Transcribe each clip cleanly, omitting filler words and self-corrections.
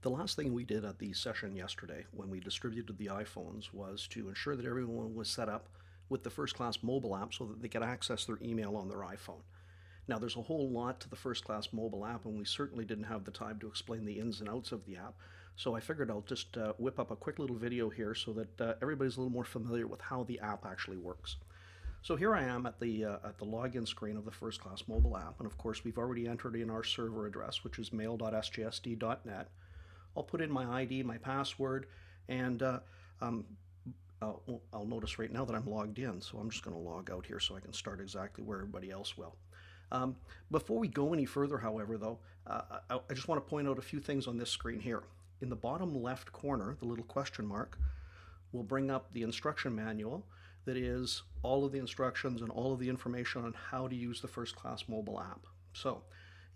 The last thing we did at the session yesterday when we distributed the iPhones was to ensure that everyone was set up with the First Class mobile app so that they could access their email on their iPhone. Now, there's a whole lot to the First Class mobile app, and we certainly didn't have the time to explain the ins and outs of the app. So I figured I'll just whip up a quick little video here so that everybody's a little more familiar with how the app actually works. So here I am at the login screen of the First Class mobile app, and of course we've already entered in our server address, which is mail.sjsd.net. I'll put in my ID, my password, and I'll notice right now that I'm logged in, so I'm just going to log out here so I can start exactly where everybody else will. Before we go any further, however, though, I just want to point out a few things on this screen here. In the bottom left corner, the little question mark will bring up the instruction manual that is all of the instructions and all of the information on how to use the First Class mobile app. So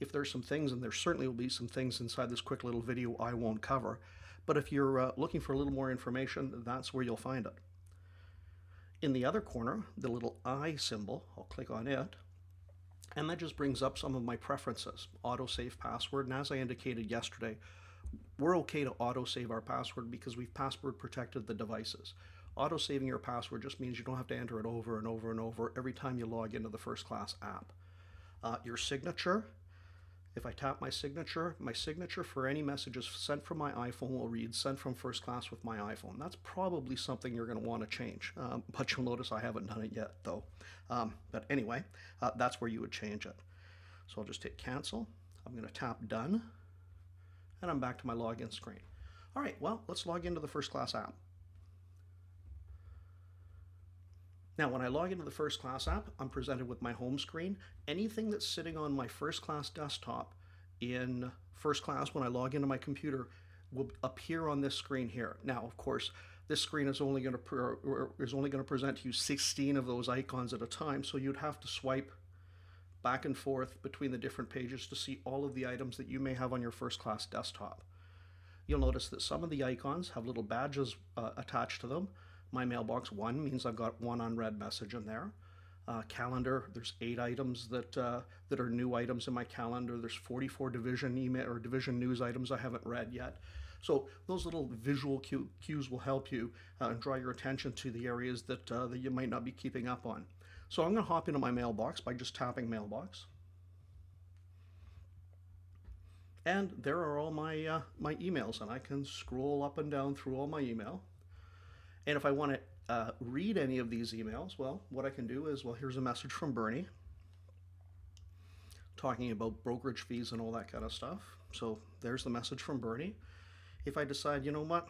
if there's some things, and there certainly will be some things inside this quick little video I won't cover, but if you're looking for a little more information, that's where you'll find it. In the other corner, the little I symbol, I'll click on it, and that just brings up some of my preferences. Autosave password, and as I indicated yesterday, we're okay to autosave our password because we've password protected the devices. Autosaving your password just means you don't have to enter it over and over and over every time you log into the First Class app. Your signature, if I tap my signature for any messages sent from my iPhone will read sent from First Class with my iPhone. That's probably something you're going to want to change, but you'll notice I haven't done it yet though. But anyway, that's where you would change it. So I'll just hit cancel. I'm going to tap done, and I'm back to my login screen. All right, well, let's log into the First Class app. Now, when I log into the First Class app, I'm presented with my home screen. Anything that's sitting on my First Class desktop in First Class when I log into my computer will appear on this screen here. Now, of course, this screen is only going to present to you 16 of those icons at a time, so you'd have to swipe back and forth between the different pages to see all of the items that you may have on your First Class desktop. You'll notice that some of the icons have little badges attached to them. My mailbox 1 means I've got one unread message in there. Calendar, there's 8 items that are new items in my calendar. There's 44 division email or division news items I haven't read yet. So those little visual cues will help you and draw your attention to the areas that you might not be keeping up on. So I'm going to hop into my mailbox by just tapping mailbox. And there are all my emails, and I can scroll up and down through all my email. And if I want to read any of these emails, well, what I can do is, well, here's a message from Bernie talking about brokerage fees and all that kind of stuff. So there's the message from Bernie. If I decide, you know what,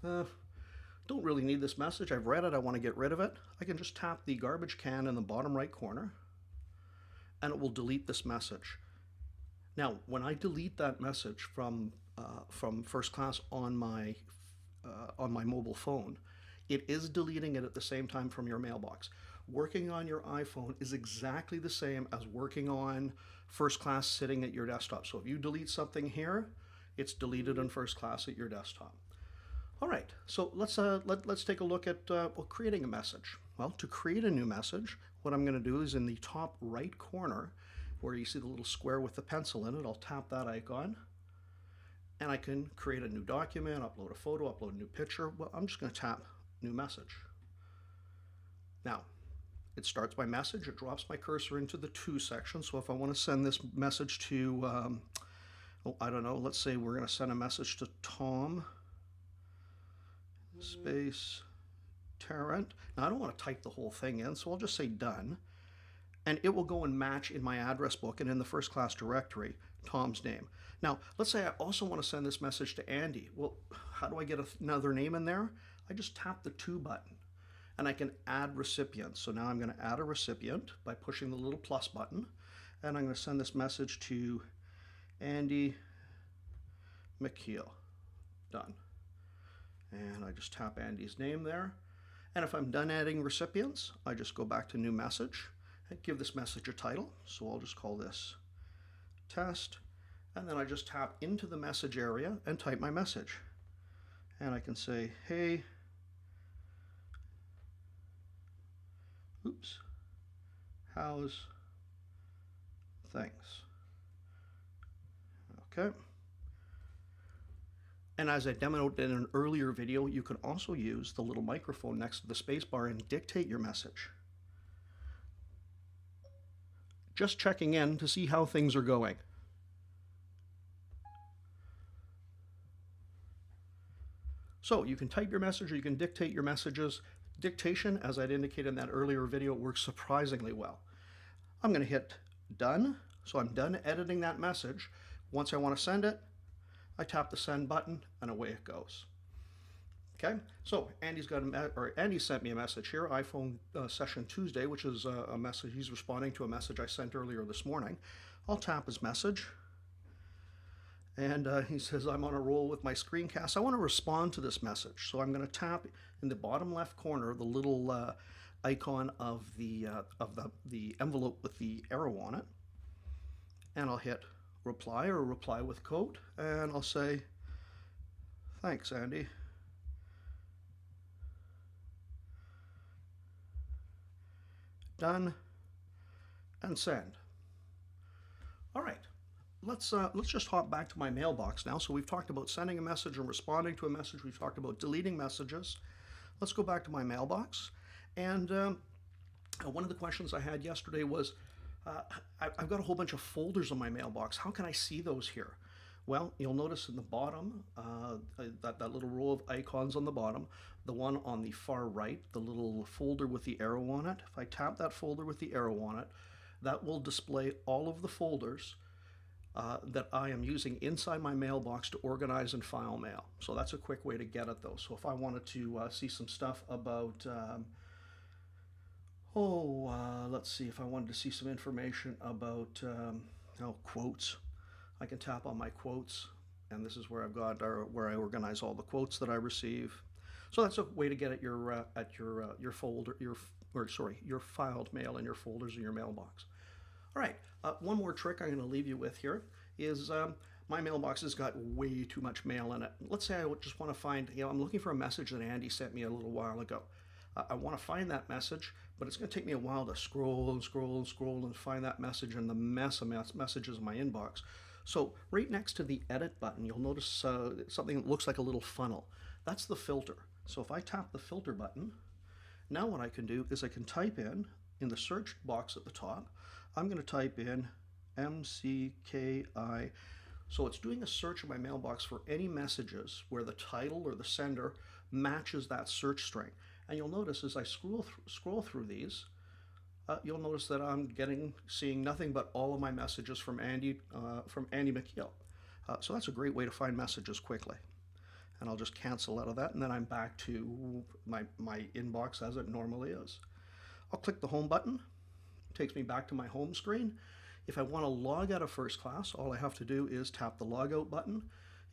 don't really need this message, I've read it, I want to get rid of it, I can just tap the garbage can in the bottom right corner, and it will delete this message. Now, when I delete that message from First Class on my mobile phone, it is deleting it at the same time from your mailbox. Working on your iPhone is exactly the same as working on First Class sitting at your desktop. So if you delete something here, it's deleted in First Class at your desktop. All right, so let's take a look at creating a message. Well, to create a new message, what I'm going to do is in the top right corner, where you see the little square with the pencil in it, I'll tap that icon, and I can create a new document, upload a photo, upload a new picture. Well, I'm just going to tap new message. Now, it starts my message, it drops my cursor into the to section. So if I want to send this message to, I don't know, let's say we're going to send a message to Tom space Tarrant. Now, I don't want to type the whole thing in, so I'll just say done. And it will go and match in my address book and in the First Class directory, Tom's name. Now, let's say I also want to send this message to Andy. Well, how do I get another name in there? I just tap the to button, and I can add recipients. So now I'm going to add a recipient by pushing the little plus button, and I'm going to send this message to Andy McKeel. Done. And I just tap Andy's name there. And if I'm done adding recipients, I just go back to new message and give this message a title. So I'll just call this test, and then I just tap into the message area and type my message. And I can say, hey, how's things? Okay. And as I demoed in an earlier video, you can also use the little microphone next to the spacebar and dictate your message. Just checking in to see how things are going. So you can type your message or you can dictate your messages. Dictation, as I'd indicated in that earlier video, works surprisingly well. I'm going to hit done. So I'm done editing that message. Once I want to send it, I tap the send button and away it goes. Okay, so Andy sent me a message here, iPhone session Tuesday, which is a message. He's responding to a message I sent earlier this morning. I'll tap his message. And he says, I'm on a roll with my screencast. I want to respond to this message. So I'm going to tap in the bottom left corner the little icon of the envelope with the arrow on it. And I'll hit reply or reply with quote. And I'll say, thanks, Andy. Done. And send. All right. Let's just hop back to my mailbox now. So we've talked about sending a message and responding to a message. We've talked about deleting messages. Let's go back to my mailbox. And one of the questions I had yesterday was, I've got a whole bunch of folders in my mailbox. How can I see those here? Well, you'll notice in the bottom, that little row of icons on the bottom, the one on the far right, the little folder with the arrow on it. If I tap that folder with the arrow on it, that will display all of the folders that I am using inside my mailbox to organize and file mail. So that's a quick way to get at those. So if I wanted to see some stuff about, let's see, if I wanted to see some information about quotes, I can tap on my quotes, and this is where I've got where I organize all the quotes that I receive. So that's a way to get at your folder, your filed mail in your folders in your mailbox. All right, one more trick I'm going to leave you with here is my mailbox has got way too much mail in it. Let's say I just want to find, I'm looking for a message that Andy sent me a little while ago. I want to find that message, but it's going to take me a while to scroll and scroll and scroll and find that message and the mess of messages in my inbox. So right next to the edit button, you'll notice something that looks like a little funnel. That's the filter. So if I tap the filter button, now what I can do is I can type in the search box at the top, I'm going to type in MCKI. So it's doing a search in my mailbox for any messages where the title or the sender matches that search string. And you'll notice as I scroll through these, you'll notice that I'm seeing nothing but all of my messages from Andy McKeel. So that's a great way to find messages quickly. And I'll just cancel out of that, and then I'm back to my inbox as it normally is. I'll click the home button. It takes me back to my home screen. If I want to log out of First Class, all I have to do is tap the logout button.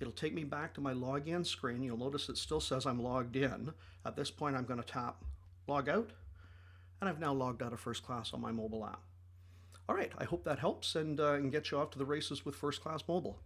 It'll take me back to my login screen. You'll notice it still says I'm logged in. At this point, I'm going to tap log out, and I've now logged out of First Class on my mobile app. All right, I hope that helps and get you off to the races with First Class Mobile.